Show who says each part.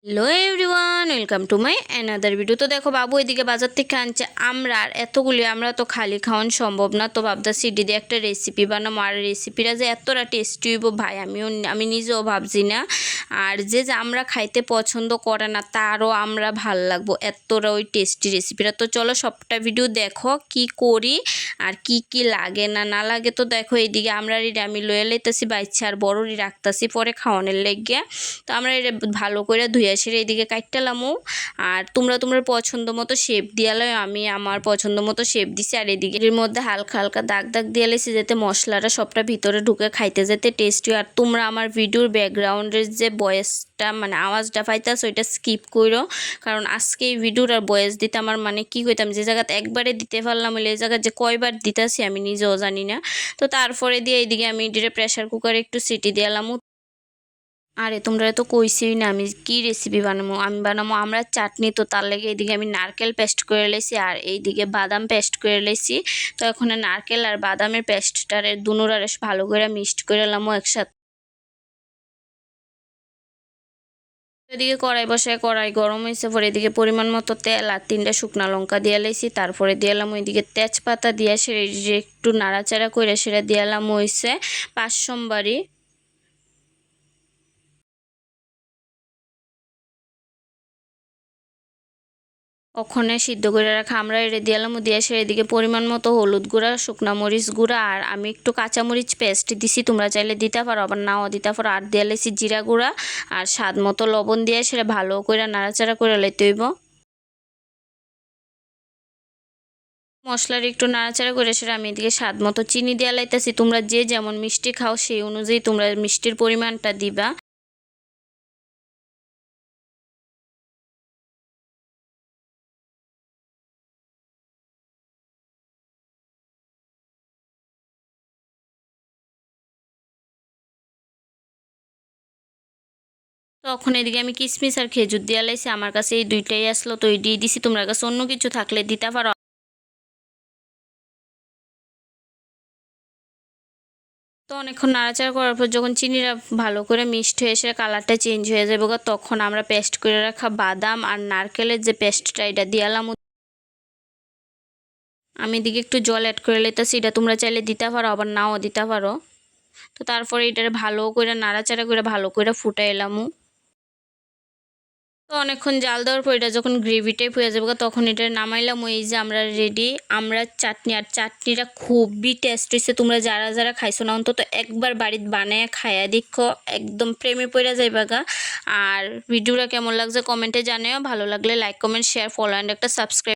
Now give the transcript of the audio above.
Speaker 1: Hello everyone, welcome to my another video. তো দেখো বাবু এদিকে বাজার থেকে আনছে আমরা, আর এতগুলি আমরা তো খালি খাওয়ান সম্ভব না। তো ভাবতেছি দিয়ে একটা রেসিপি বানাবো, আর রেসিপিটা যে এতটা টেস্টি হইব ভাই আমি নিজেও ভাবছি না। আর যে আমরা খাইতে পছন্দ করে না তারও আমরা ভাল লাগবো, এতটা ওই টেস্টি রেসিপিটা। তো চলো সবটা ভিডিও দেখো কি করি আর কি কি লাগে না না লাগে। তো দেখো এইদিকে আমরা আমি লয়ে লাইতেছি বাচ্চা আর বড়রই রাখতেছি পরে খাওয়ানোর লেগে। তো আমরা এটা ভালো করে ধুয়ে সেরে এইদিকে কাটতেলামও। আর তোমরা তোমার পছন্দ মতো শেপ দিয়ালে, আমি আমার পছন্দ মতো শেপ দিছি। আর এদিকে এর মধ্যে হালকা হালকা দাগ দাগ দিয়ে লেছি যাতে মশলাটা সবটা ভিতরে ঢুকে খাইতে যেতে টেস্টি। আর তোমরা আমার ভিডিওর ব্যাকগ্রাউন্ডের যে ভয়েসটা মানে আওয়াজটা পাইতেছো ওইটা স্কিপ করো, কারণ আজকে এই ভিডিওর আর ভয়েস দিতে আমার মানে কি কইতাম, যে জায়গাতে একবারে দিতে পারলাম হলে এই জায়গায় যে কয়বার দিতেছি আমি নিজেও জানি না। তো তারপরে দিয়ে এইদিকে আমি এটিরে প্রেশার কুকারে একটু সিটি দিলাম। আরে তোমরা তো কইছিই না আমি কি রেসিপি বানাবো। আমি বানাবো আমরা চাটনি। তো তার লেগে এইদিকে আমি নারকেল পেস্ট করে লেছি আর এইদিকে বাদাম পেস্ট করে লেছি। তো এখন নারকেল আর বাদামের পেস্টটারে দুনোরারে ভালো করে মিক্সড করে এলামও একসাথে। এদিকে কড়াই বসায়, কড়াই গরম হয়েছে পরে এদিকে পরিমাণ মতো তেল আর 3টা শুকনা লঙ্কা দিয়ে লাইছি। তারপরে দিলাম ওইদিকে তেজপাতা দিয়ে সেরে একটু নাড়াচাড়া করে সেটা দিলাম হয়েছে 5 সোমবারই। ওখানে সিদ্ধ করে রাখা আমরা এটা দিলাম, দিয়ে সে এদিকে পরিমাণ মতো হলুদ গুঁড়া, শুকনা মরিচ গুঁড়া আর আমি একটু কাঁচামরিচ পেস্ট দিছি, তোমরা চাইলে দিতে পারো আবার নাও দিতে পারো। আর দিয়ে লেছি জিরা গুঁড়া আর স্বাদ মতো লবণ দিয়ে সেটা ভালো করে নাড়াচাড়া করে লইতে হইব। মশলার একটু নাড়াচাড়া করে সেটা আমি এদিকে স্বাদ মতো চিনি দিয়ে লাইতেছি। তোমরা যে যেমন মিষ্টি খাও সেই অনুযায়ী তোমরা মিষ্টির পরিমাণটা দিবা। তখন এদিকে আমি কিশমিশ আর খেজুর দিয়ে লাইছি, আমার কাছে এই দুইটাই আসলো তো এই দিয়ে দিছি। তোমার কাছে অন্য কিছু থাকলে দিতে পারো। তো অনেকক্ষণ নাড়াচাড়া করার পর যখন চিনিটা ভালো করে মিক্সড হয়ে এসে কালারটা চেঞ্জ হয়ে যাবে তখন আমরা পেস্ট করে রাখা বাদাম আর নারকেলের যে পেস্টটা এটা দিয়ালাম। আমি এদিকে একটু জল অ্যাড করে লইতেছি, এটা তোমরা চাইলে দিতে পারো আবার নাও দিতে পারো। তো তারপরে এটা ভালো করে নাড়াচাড়া করে ভালো করে ফুটাইলাম। তো অনেকক্ষণ জাল দেওয়ার পর এটা যখন গ্রেভি টাইপ হয়ে যাবে তখন এটা নামাইলাম। এই যে আমরা রেডি আমরা চাটনি। আর চাটনিটা খুবই টেস্ট হয়েছে, তোমরা যারা যারা খাইছো না অন্তত একবার বাড়িতে বানায় খাইয়া দেখো, একদম প্রেমে পড়ে যাইবা গা। আর ভিডিওটা কেমন লাগছে কমেন্টে জানিও, ভালো লাগলে like comment share follow and একটা সাবস্ক্রাইব।